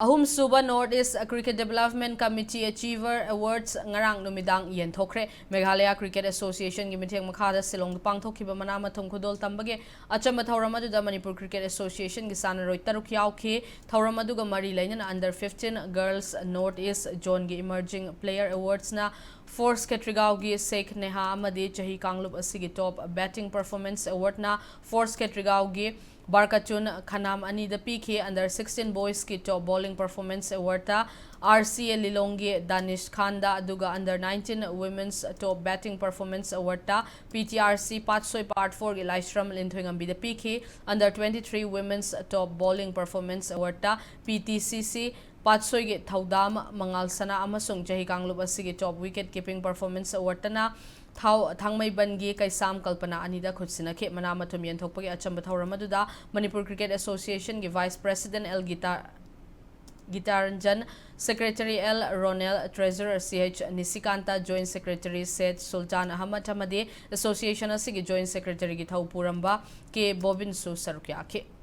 Ahum Suba Northeast Cricket Development Committee Achiever Awards ngarang numidang yen thokre Meghalaya Cricket Association gi mitheng makhada Silong pangthokhiba manama thum khudol tambage achamba thauram aduda Manipur Cricket Association gi sanaroi taruk yaukhi thauram aduga mari lainana under 15 Girls Northeast Zone gi Emerging Player Awards na Force Ketrigao gi Sheikh Neha amadi chahi kanglup asigi Top Batting Performance Award na Force Ketrigao gi Barkatun Khanam Ani the PK under 16 Boys ki Top Bowling Performance Award ta RCA Lilongi Danish Khanda aduga under 19 Women's Top Batting Performance Award ta PTRC Patsoi Part 4 gi Laishram Linthoingambi the PK under 23 Women's Top Bowling Performance Award ta PTCC Patsoi gi Thaudam Mangal Sana amasung chahi kanglup asigi Top Wicket Keeping Performance Award ta Thangmai Bangi Kaisam Kalpana Anida Khutsina Ke Manamatum Yenthokpagi Achamba Thauram Manipur Cricket Association gi Vice President L Gitaranjan, Secretary L Ronel, Treasurer CH Nisikanta, Joint Secretary Seth Sultan Ahmad Hamadi, Association Asigi Joint Secretary Githau Puramba, K Bobin Su Sarukyake.